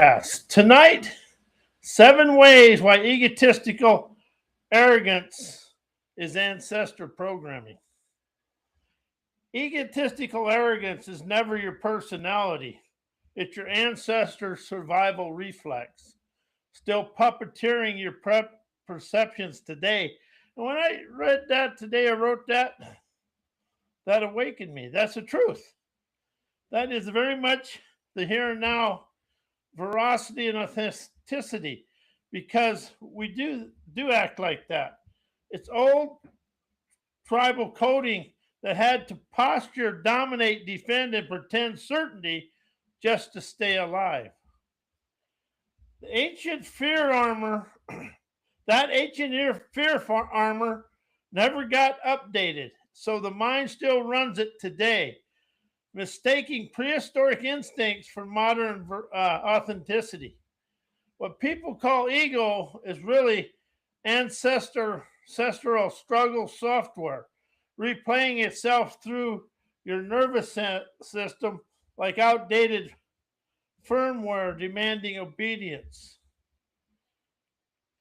Yes. Tonight, 7 ways why egotistical arrogance is ancestor programming. Egotistical arrogance is never your personality. It's your ancestor survival reflex, still puppeteering your perceptions today. And when I read that today, I wrote that awakened me. That's the truth. That is very much the here and now veracity and authenticity, because we do act like that. It's old tribal coding that had to posture, dominate, defend, and pretend certainty just to stay alive. The ancient fear armor, that ancient fear armor never got updated, so the mind still runs it today, mistaking prehistoric instincts for modern authenticity. What people call ego is really ancestral struggle software, replaying itself through your nervous system like outdated firmware demanding obedience.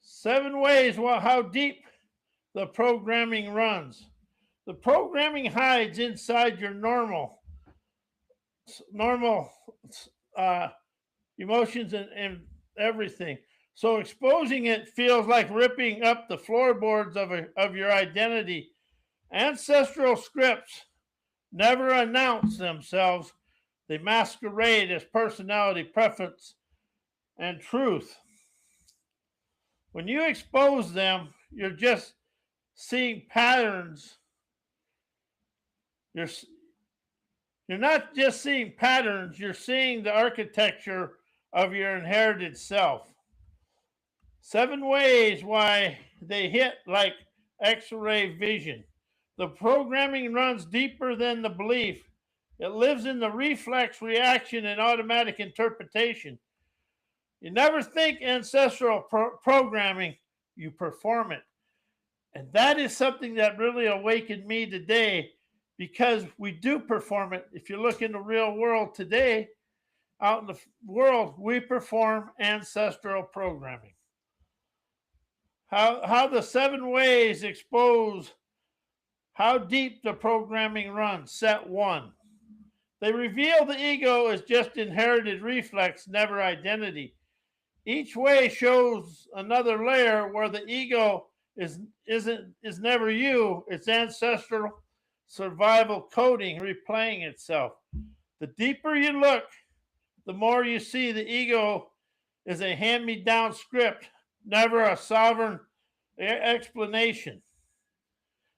7 ways how deep the programming runs. The programming hides inside your normal emotions and everything. So exposing it feels like ripping up the floorboards of your identity. Ancestral scripts never announce themselves. They masquerade as personality, preference, and truth. When you expose them, you're just seeing patterns. You're not just seeing patterns, you're seeing the architecture of your inherited self. 7 ways why they hit like X-ray vision. The programming runs deeper than the belief. It lives in the reflex reaction and automatic interpretation. You never think ancestral programming, you perform it. And that is something that really awakened me today, because we do perform it. If you look in the real world today, out in the world, we perform ancestral programming. How the 7 ways expose how deep the programming runs. Set 1. They reveal the ego as just inherited reflex, never identity. Each way shows another layer where the ego is never you. It's ancestral survival coding replaying itself. The deeper you look, the more you see the ego is a hand-me-down script, never a sovereign explanation.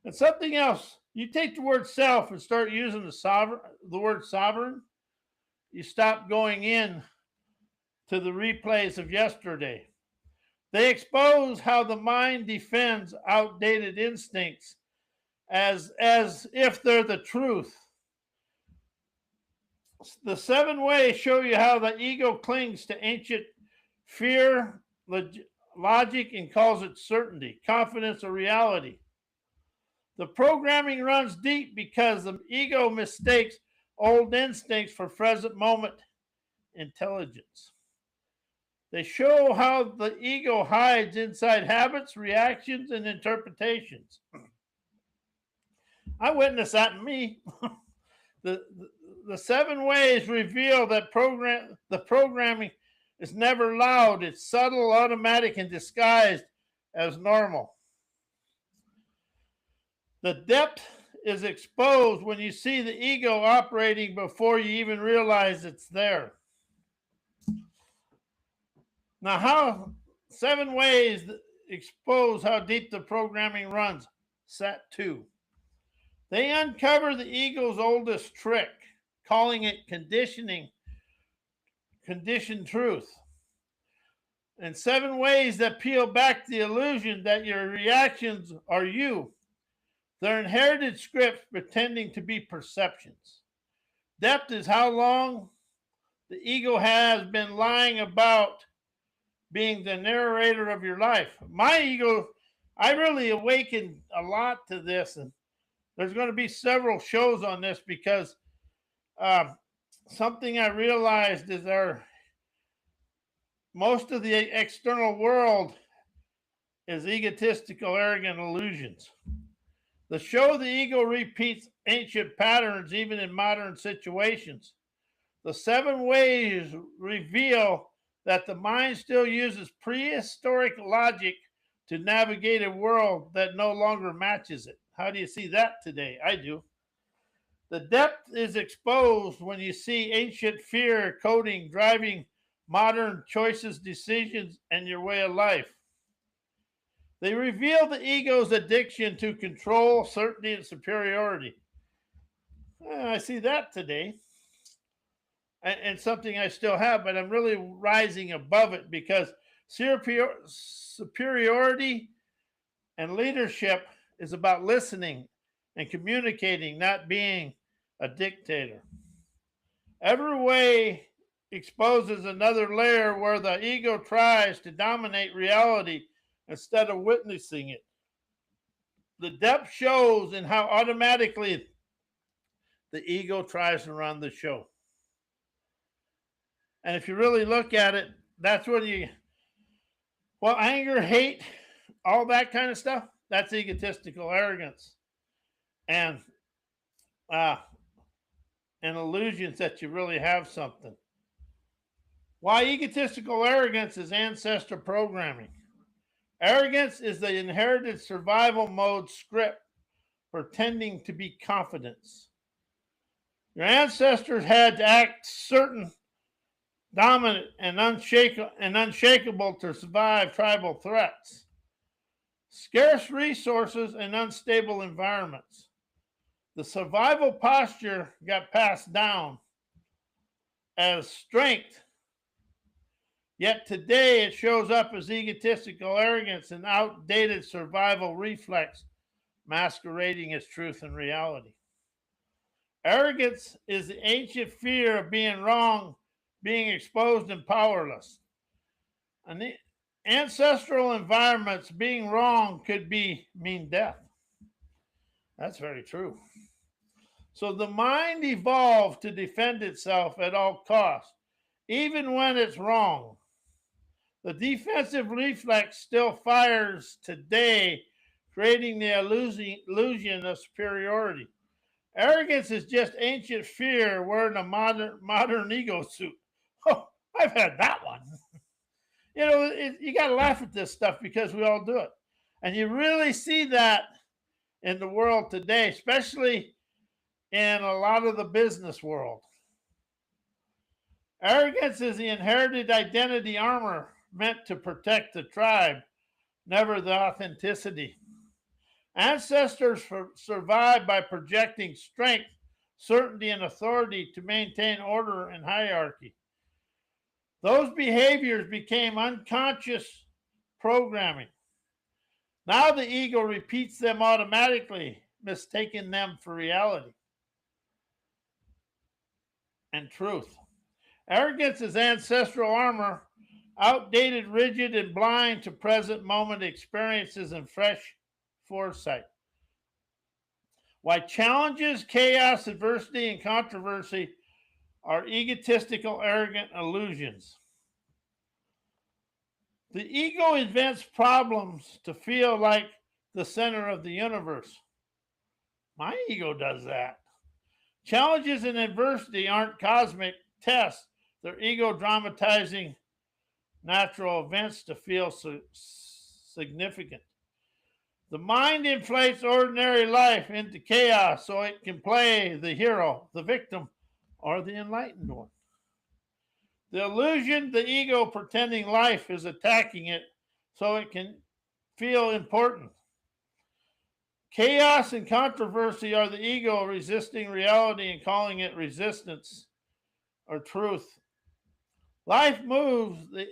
And something else, you take the word self and start using the word sovereign, you stop going in to the replays of yesterday. They expose how the mind defends outdated instincts as if they're the truth. The 7 ways show you how the ego clings to ancient fear, logic, and calls it certainty, confidence, or reality. The programming runs deep because the ego mistakes old instincts for present moment intelligence. They show how the ego hides inside habits, reactions, and interpretations. I witnessed that in me. The 7 ways reveal that the programming is never loud. It's subtle, automatic, and disguised as normal. The depth is exposed when you see the ego operating before you even realize it's there. Now, how 7 ways expose how deep the programming runs. Set 2. They uncover the ego's oldest trick, calling it conditioned truth. And 7 ways that peel back the illusion that your reactions are you. They're inherited scripts pretending to be perceptions. Depth is how long the ego has been lying about being the narrator of your life. My ego, I really awakened a lot to this, and there's going to be several shows on this, because something I realized is most of the external world is egotistical, arrogant illusions. The show the ego repeats ancient patterns even in modern situations. The 7 ways reveal that the mind still uses prehistoric logic to navigate a world that no longer matches it. How do you see that today? I do. The depth is exposed when you see ancient fear coding driving modern choices, decisions, and your way of life. They reveal the ego's addiction to control, certainty, and superiority. I see that today, and something I still have, but I'm really rising above it because superiority and leadership is about listening and communicating, not being a dictator. Every way exposes another layer where the ego tries to dominate reality instead of witnessing it. The depth shows in how automatically the ego tries to run the show. And if you really look at it, that's what anger, hate, all that kind of stuff, that's egotistical arrogance and illusions that you really have something. Why egotistical arrogance is ancestor programming. Arrogance is the inherited survival mode script pretending to be confidence. Your ancestors had to act certain, dominant, and unshakable to survive tribal threats, scarce resources, and unstable environments. The survival posture got passed down as strength, yet today it shows up as egotistical arrogance and outdated survival reflex masquerading as truth and reality. Arrogance is the ancient fear of being wrong, being exposed and powerless. And the ancestral environments, being wrong could mean death. That's very true. So the mind evolved to defend itself at all costs, even when it's wrong. The defensive reflex still fires today, creating the illusion of superiority. Arrogance is just ancient fear wearing a modern ego suit. Oh, I've had that one. You got to laugh at this stuff because we all do it. And you really see that in the world today, especially in a lot of the business world. Arrogance is the inherited identity armor meant to protect the tribe, never the authenticity. Ancestors survived by projecting strength, certainty, and authority to maintain order and hierarchy. Those behaviors became unconscious programming. Now the ego repeats them automatically, mistaking them for reality and truth. Arrogance is ancestral armor, outdated, rigid, and blind to present moment experiences and fresh foresight. Why challenges, chaos, adversity, and controversy are egotistical, arrogant illusions. The ego invents problems to feel like the center of the universe. My ego does that. Challenges and adversity aren't cosmic tests. They're ego dramatizing natural events to feel significant. The mind inflates ordinary life into chaos so it can play the hero, the victim, or the enlightened one. The illusion, the ego pretending life is attacking it so it can feel important. Chaos and controversy are the ego resisting reality and calling it resistance or truth. Life moves, the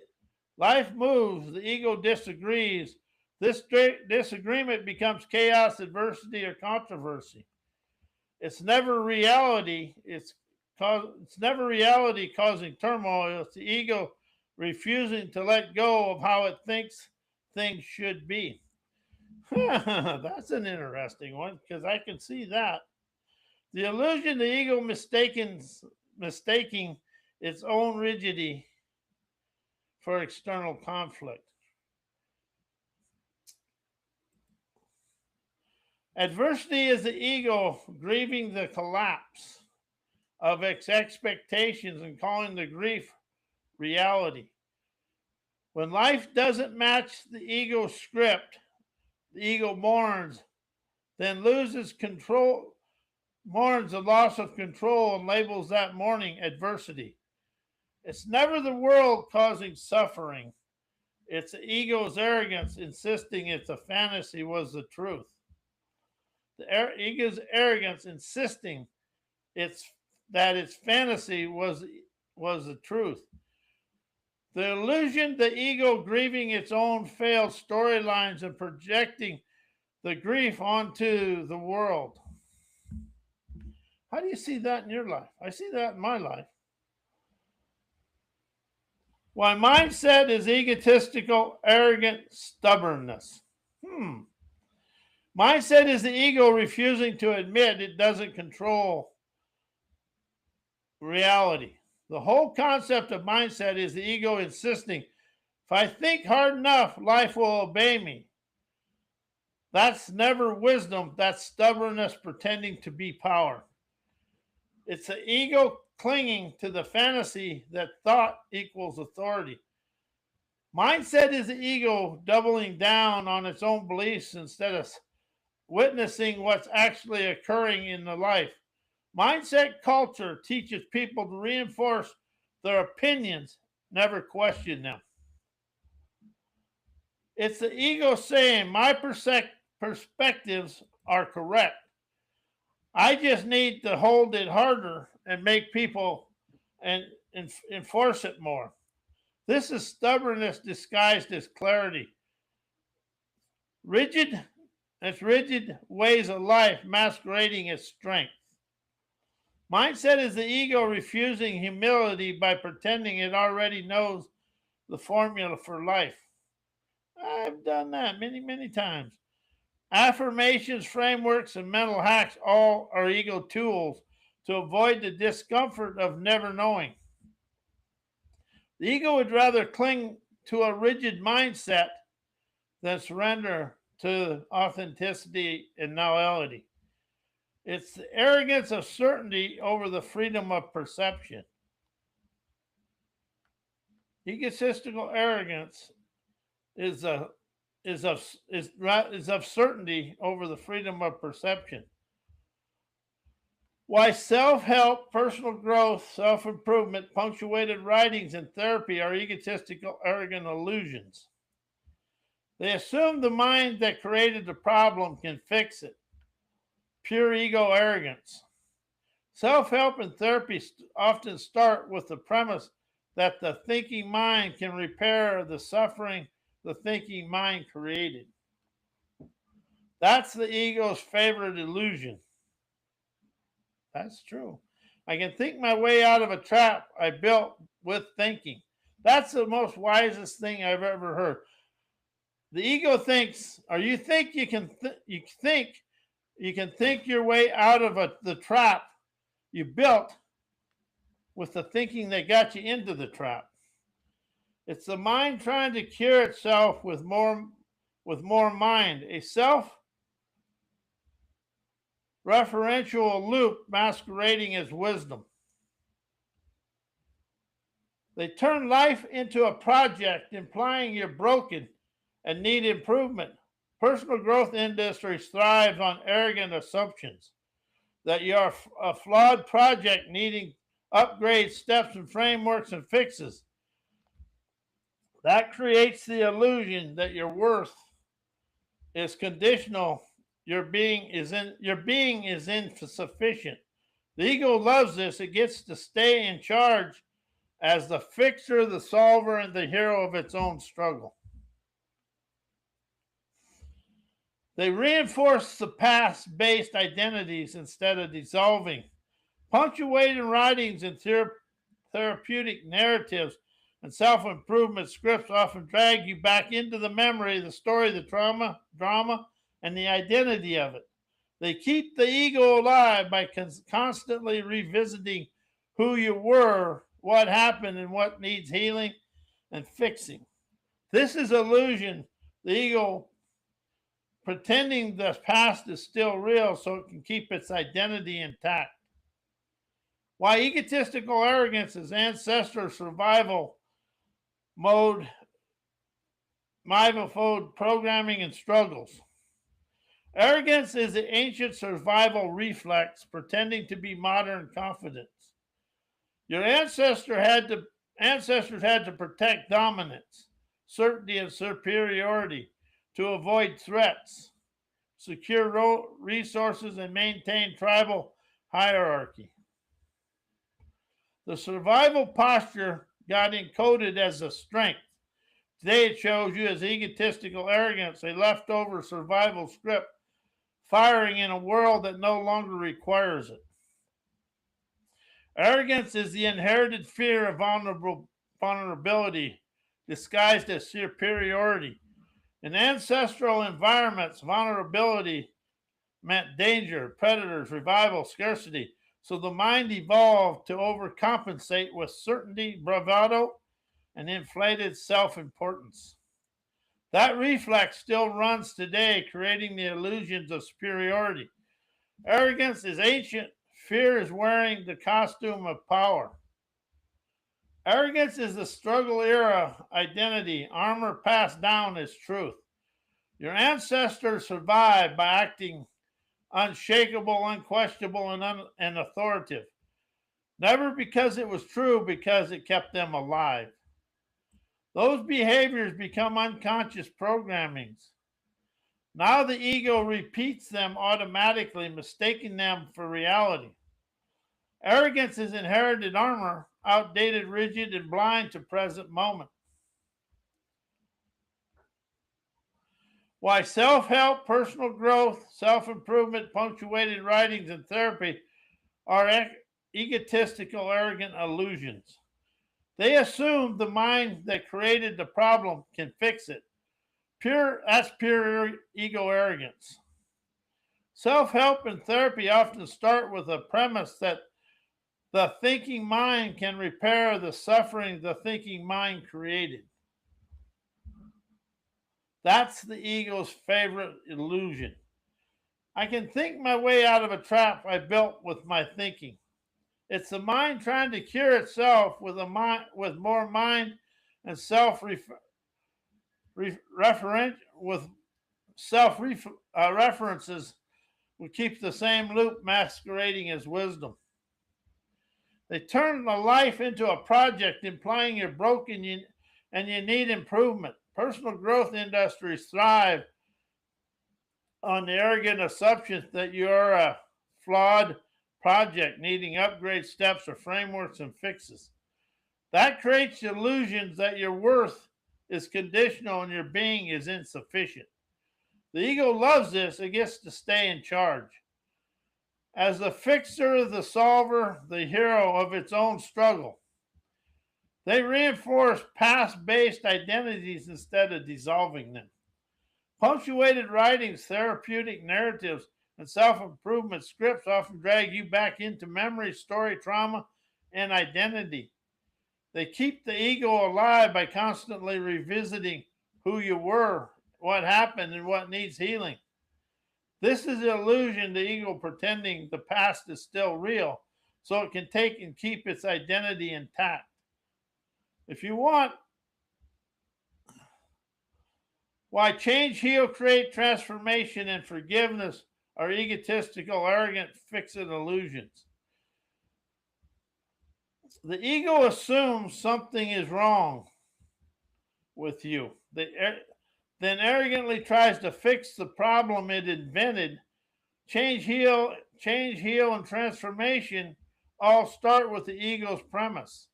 ego disagrees. This disagreement becomes chaos, adversity, or controversy. It's never reality. It's never reality causing turmoil. It's the ego refusing to let go of how it thinks things should be. That's an interesting one because I can see that. The illusion, the ego mistaking its own rigidity for external conflict. Adversity is the ego grieving the collapse of its expectations and calling the grief reality. When life doesn't match the ego script, the ego mourns, then loses control, mourns the loss of control and labels that mourning adversity. It's never the world causing suffering. It's the ego's arrogance insisting it's a fantasy was the truth. The ego's arrogance insisting that its fantasy was the truth. The illusion, the ego grieving its own failed storylines and projecting the grief onto the world. How do you see that in your life? I see that in my life. Why mindset is egotistical, arrogant stubbornness. Mindset is the ego refusing to admit it doesn't control reality. The whole concept of mindset is the ego insisting, if I think hard enough, life will obey me. That's never wisdom. That's stubbornness pretending to be power. It's the ego clinging to the fantasy that thought equals authority. Mindset is the ego doubling down on its own beliefs instead of witnessing what's actually occurring in the life. Mindset culture teaches people to reinforce their opinions, never question them. It's the ego saying, my perspectives are correct. I just need to hold it harder and make people and enforce it more. This is stubbornness disguised as clarity. Rigid ways of life masquerading as strength. Mindset is the ego refusing humility by pretending it already knows the formula for life. I've done that many, many times. Affirmations, frameworks, and mental hacks all are ego tools to avoid the discomfort of never knowing. The ego would rather cling to a rigid mindset than surrender to authenticity and novelty. It's the arrogance of certainty over the freedom of perception. Egotistical arrogance is of certainty over the freedom of perception. Why self-help, personal growth, self-improvement, punctuated writings, and therapy are egotistical, arrogant illusions. They assume the mind that created the problem can fix it. Pure ego arrogance. Self-help and therapy often start with the premise that the thinking mind can repair the suffering the thinking mind created. That's the ego's favorite illusion. That's true. I can think my way out of a trap I built with thinking. That's the most wisest thing I've ever heard. The ego thinks, or you think you can think your way out of the trap you built with the thinking that got you into the trap. It's the mind trying to cure itself with more mind, a self-referential loop masquerading as wisdom. They turn life into a project, implying you're broken and need improvement. Personal growth industries thrive on arrogant assumptions that you're a flawed project needing upgrades, steps, and frameworks and fixes. That creates the illusion that your worth is conditional. Your being is insufficient. The ego loves this. It gets to stay in charge as the fixer, the solver, and the hero of its own struggle. They reinforce the past-based identities instead of dissolving. Punctuated writings and therapeutic narratives and self-improvement scripts often drag you back into the memory, the story, the trauma, drama, and the identity of it. They keep the ego alive by constantly revisiting who you were, what happened, and what needs healing. and fixing. This is illusion. The ego pretending the past is still real so it can keep its identity intact. Why egotistical arrogance is ancestor survival mode, programming and struggles. Arrogance is the ancient survival reflex pretending to be modern confidence. Your ancestors had to protect dominance, certainty, and superiority to avoid threats, secure resources, and maintain tribal hierarchy. The survival posture got encoded as a strength. Today it shows you as egotistical arrogance, a leftover survival script firing in a world that no longer requires it. Arrogance is the inherited fear of vulnerability disguised as superiority. In ancestral environments, vulnerability meant danger, predators, revival, scarcity. So the mind evolved to overcompensate with certainty, bravado, and inflated self-importance. That reflex still runs today, creating the illusions of superiority. Arrogance is ancient. Fear is wearing the costume of power. Arrogance is the struggle era identity, armor passed down as truth. Your ancestors survived by acting unshakable, unquestionable, and authoritative. Never because it was true, because it kept them alive. Those behaviors become unconscious programmings. Now the ego repeats them automatically, mistaking them for reality. Arrogance is inherited armor, outdated, rigid, and blind to present moment. Why self-help, personal growth, self-improvement, punctuated writings, and therapy are egotistical, arrogant illusions. They assume the mind that created the problem can fix it. That's pure ego arrogance. Self-help and therapy often start with a premise that the thinking mind can repair the suffering the thinking mind created. That's the ego's favorite illusion. I can think my way out of a trap I built with my thinking. It's the mind trying to cure itself with more mind and references will keep the same loop masquerading as wisdom. They turn the life into a project, implying you're broken and you need improvement. Personal growth industries thrive on the arrogant assumption that you're a flawed project needing upgrade steps or frameworks and fixes. That creates illusions that your worth is conditional and your being is insufficient. The ego loves this. It gets to stay in charge. As the fixer, the solver, the hero of its own struggle, they reinforce past-based identities instead of dissolving them. Punctuated writings, therapeutic narratives, and self-improvement scripts often drag you back into memory, story, trauma, and identity. They keep the ego alive by constantly revisiting who you were, what happened, and what needs healing. This is the illusion, the ego pretending the past is still real, so it can take and keep its identity intact. If you want, why change, heal, create, transformation, and forgiveness are egotistical, arrogant, fixed illusions. The ego assumes something is wrong with you, then arrogantly tries to fix the problem it invented. Change, heal, and transformation all start with the ego's premise.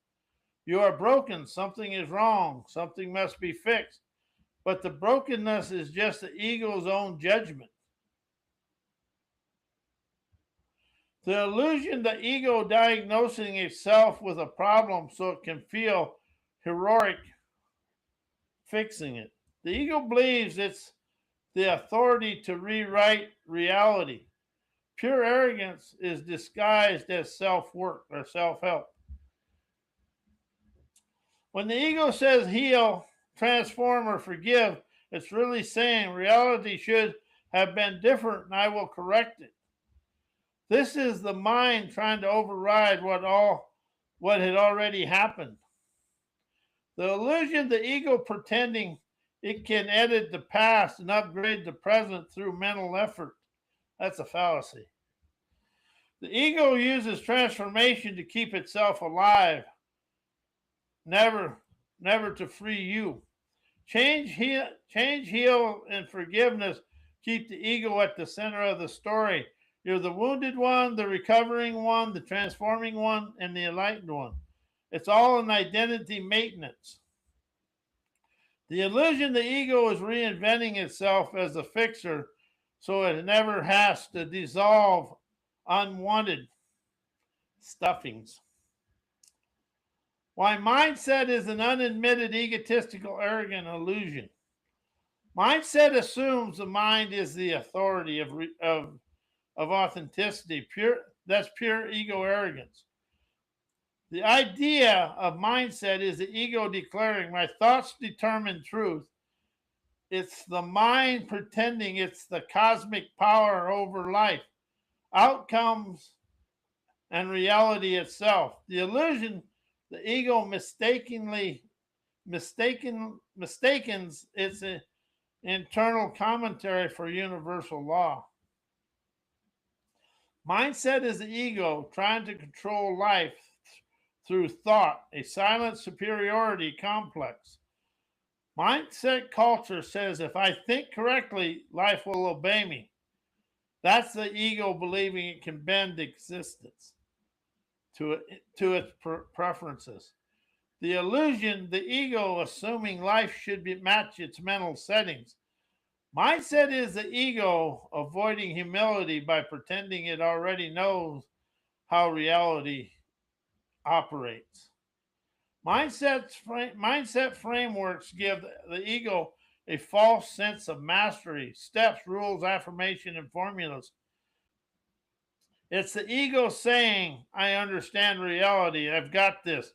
You are broken, something is wrong, something must be fixed. But the brokenness is just the ego's own judgment. The illusion, the ego diagnosing itself with a problem so it can feel heroic fixing it. The ego believes it's the authority to rewrite reality. Pure arrogance is disguised as self-work or self-help. When the ego says heal, transform, or forgive, it's really saying reality should have been different and I will correct it. This is the mind trying to override what had already happened. The illusion, the ego pretending it can edit the past and upgrade the present through mental effort. That's a fallacy. The ego uses transformation to keep itself alive, never to free you. Change, heal, and forgiveness keep the ego at the center of the story. You're the wounded one, the recovering one, the transforming one, and the enlightened one. It's all an identity maintenance. The illusion the ego is reinventing itself as a fixer so it never has to dissolve unwanted stuffings. Why mindset is an unadmitted egotistical arrogant illusion. Mindset assumes the mind is the authority of authenticity. That's pure ego arrogance. The idea of mindset is the ego declaring my thoughts determine truth. It's the mind pretending it's the cosmic power over life, outcomes, and reality itself. The illusion, the ego mistakens its internal commentary for universal law. Mindset is the ego trying to control life through thought, a silent superiority complex. Mindset culture says if I think correctly, life will obey me. That's the ego believing it can bend existence to its preferences. The illusion, the ego assuming life should match its mental settings. Mindset is the ego avoiding humility by pretending it already knows how reality operates. Mindset frameworks give the ego a false sense of mastery, steps, rules, affirmation, and formulas. It's the ego saying, I understand reality, I've got this.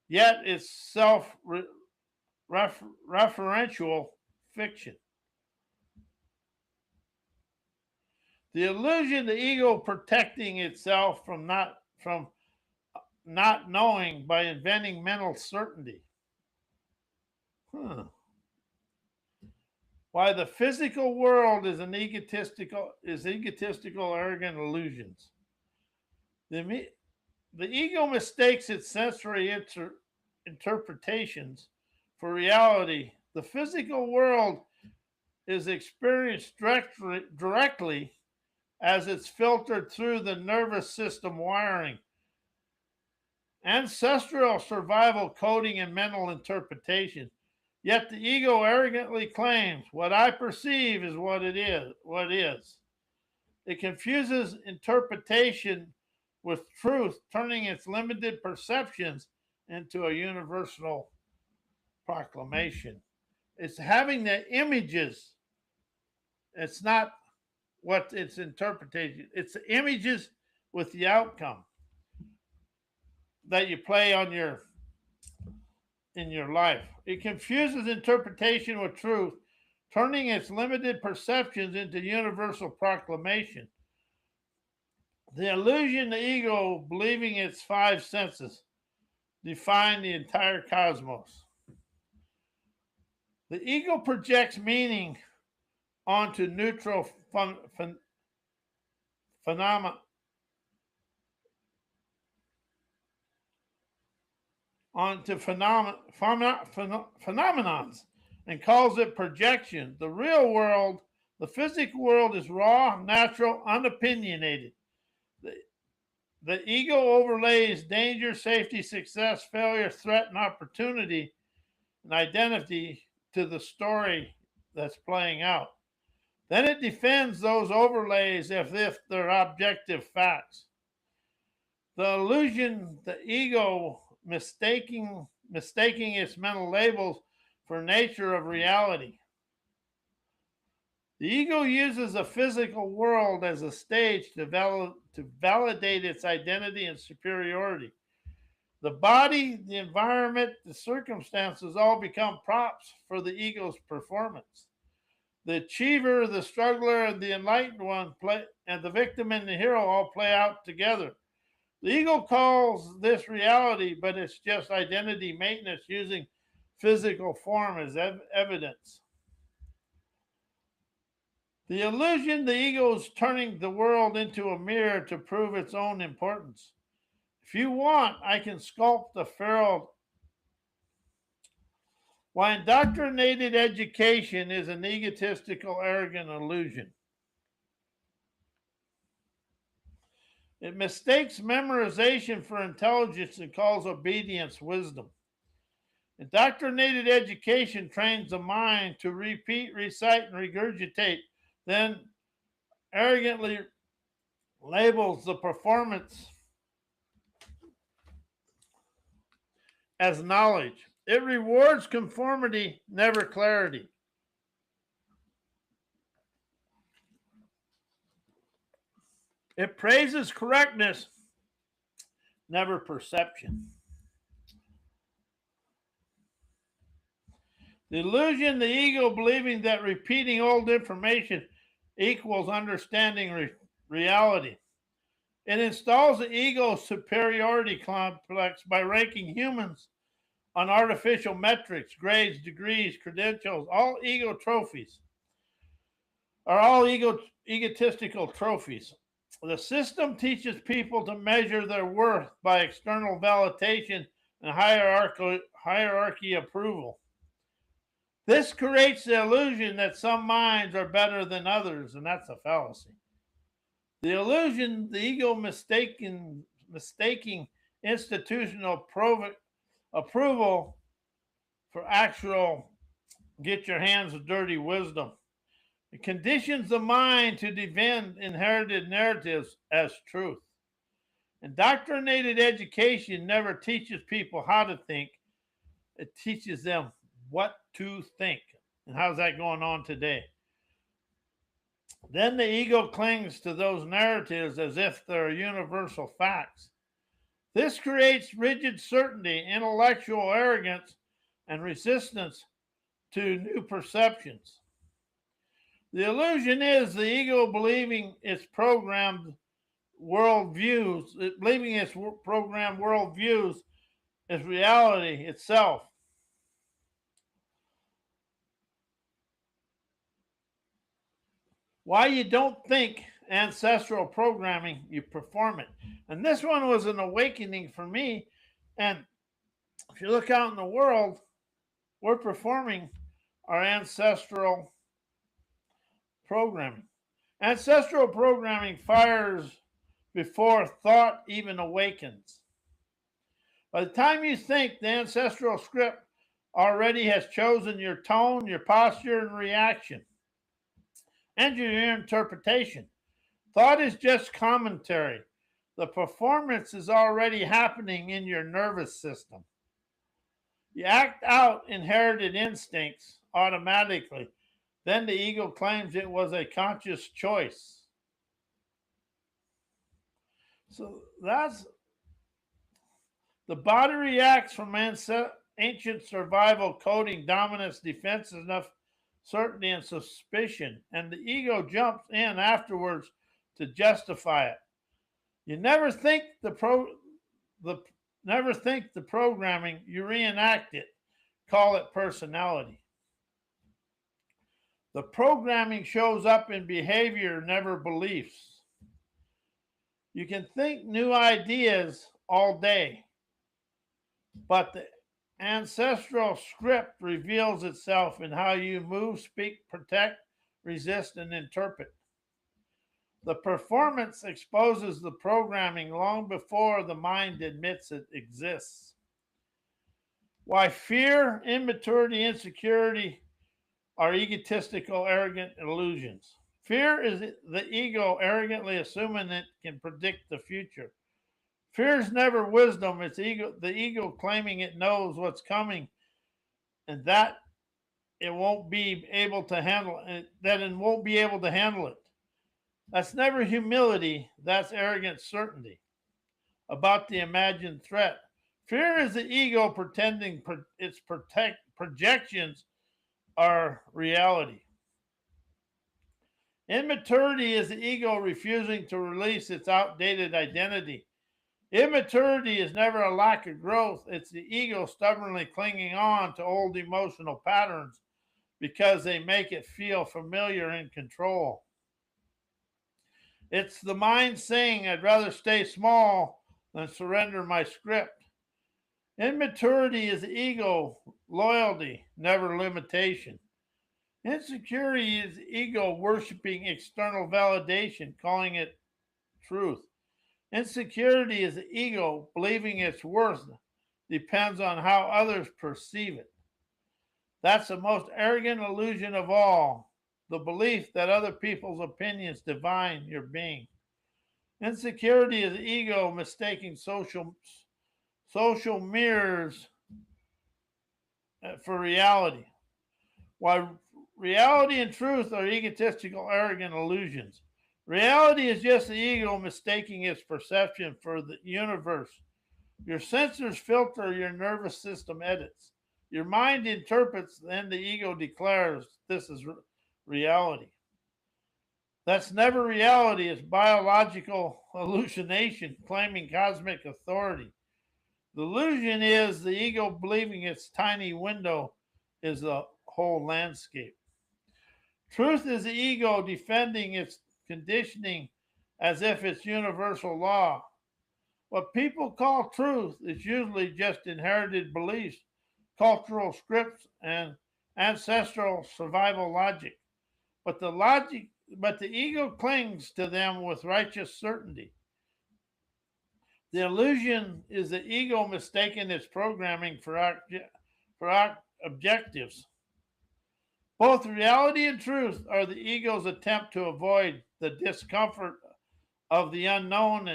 Yet it's self-referential fiction. The illusion, the ego protecting itself from not knowing by inventing mental certainty. Why the physical world is egotistical, arrogant illusions. The ego mistakes its sensory interpretations for reality. The physical world is experienced directly as it's filtered through the nervous system wiring. Ancestral survival coding and mental interpretation. Yet the ego arrogantly claims what I perceive is what it is. It confuses interpretation with truth, turning its limited perceptions into a universal proclamation. It's having the images. It's not what it's interpretation. It's the images with the outcome that you play on in your life. It confuses interpretation with truth, turning its limited perceptions into universal proclamation. The illusion, the ego believing its five senses define the entire cosmos. The ego projects meaning onto neutral phenomena. Onto phenomenons and calls it projection. The real world, the physical world, is raw, natural, unopinionated. The ego overlays danger, safety, success, failure, threat, and opportunity and identity to the story that's playing out. Then it defends those overlays as if they're objective facts. The illusion, the ego mistaking its mental labels for nature of reality. The ego uses the physical world as a stage to validate its identity and superiority. The body, the environment, the circumstances all become props for the ego's performance. The achiever, the struggler, and the enlightened one play, and the victim and the hero all play out together. The ego calls this reality, but it's just identity maintenance using physical form as evidence. The illusion, the ego is turning the world into a mirror to prove its own importance. If you want, I can sculpt the pharaoh. Why indoctrinated education is an egotistical, arrogant illusion. It mistakes memorization for intelligence and calls obedience wisdom. Indoctrinated education trains the mind to repeat, recite, and regurgitate, then arrogantly labels the performance as knowledge. It rewards conformity, never clarity. It praises correctness, never perception. The illusion, the ego believing that repeating old information equals understanding reality. It installs the ego superiority complex by ranking humans on artificial metrics, grades, degrees, credentials, all ego trophies are all egotistical trophies. The system teaches people to measure their worth by external validation and hierarchy approval. This creates the illusion that some minds are better than others, and that's a fallacy. The illusion, the ego mistaking institutional approval for actual get your hands dirty wisdom. It conditions the mind to defend inherited narratives as truth. Indoctrinated education never teaches people how to think. It teaches them what to think. And how's that going on today? Then the ego clings to those narratives as if they're universal facts. This creates rigid certainty, intellectual arrogance, and resistance to new perceptions. The illusion is the ego believing its programmed worldviews, is reality itself. Why you don't think ancestral programming, you perform it. And this one was an awakening for me. And if you look out in the world, we're performing our ancestral programming. Ancestral programming fires before thought even awakens. By the time you think, the ancestral script already has chosen your tone, your posture, and reaction, and your interpretation. Thought is just commentary. The performance is already happening in your nervous system. You act out inherited instincts automatically. Then the ego claims it was a conscious choice. So that's the body reacts from ancient survival coding, dominance, defensiveness, certainty, and suspicion, and the ego jumps in afterwards to justify it. You never think the programming, you reenact it. Call it personality. The programming shows up in behavior, never beliefs. You can think new ideas all day, but the ancestral script reveals itself in how you move, speak, protect, resist, and interpret. The performance exposes the programming long before the mind admits it exists. Why fear, immaturity, insecurity are egotistical, arrogant illusions. Fear is the ego arrogantly assuming it can predict the future. Fear is never wisdom. It's the ego claiming it knows what's coming and that it won't be able to handle it, That's never humility. That's arrogant certainty about the imagined threat. Fear is the ego pretending its projections are reality. Immaturity is the ego refusing to release its outdated identity. Immaturity is never a lack of growth. It's the ego stubbornly clinging on to old emotional patterns because they make it feel familiar and control. It's the mind saying, I'd rather stay small than surrender my script. Immaturity is the ego, loyalty, never limitation. Insecurity is ego worshiping external validation, calling it truth. Insecurity is the ego believing its worth depends on how others perceive it. That's the most arrogant illusion of all, the belief that other people's opinions define your being. Insecurity is ego mistaking social mirrors for reality, while reality and truth are egotistical, arrogant illusions. Reality is just the ego mistaking its perception for the universe. Your sensors filter, your nervous system edits. Your mind interprets, then the ego declares this is reality. That's never reality. It's biological hallucination claiming cosmic authority. The illusion is the ego believing its tiny window is the whole landscape. Truth is the ego defending its conditioning as if it's universal law. What people call truth is usually just inherited beliefs, cultural scripts, and ancestral survival logic. But the ego clings to them with righteous certainty. The illusion is the ego mistaking its programming for objectives. Both reality and truth are the ego's attempt to avoid the discomfort of the unknown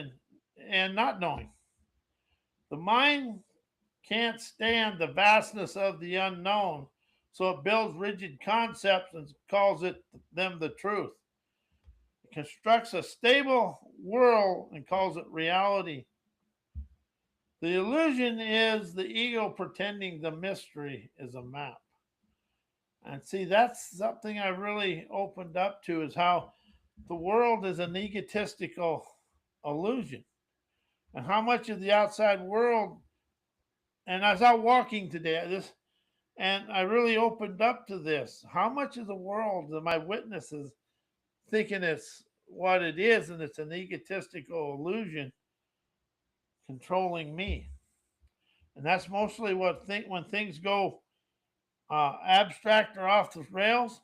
and not knowing. The mind can't stand the vastness of the unknown, so it builds rigid concepts and calls them the truth. It constructs a stable world and calls it reality. The illusion is the ego pretending the mystery is a map. And see, that's something I really opened up to, is how the world is an egotistical illusion. And how much of the outside world, and I was out walking today, and I really opened up to this. How much of the world are my witnesses thinking it's what it is, and it's an egotistical illusion controlling me? And that's mostly when things go abstract or off the rails.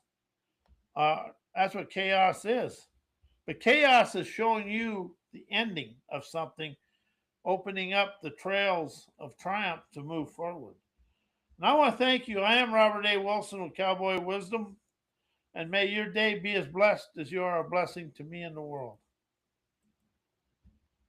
That's what chaos is. But chaos is showing you the ending of something, opening up the trails of triumph to move forward. And I want to thank you. I am Robert A. Wilson with Cowboy Wisdom, and may your day be as blessed as you are a blessing to me and the world.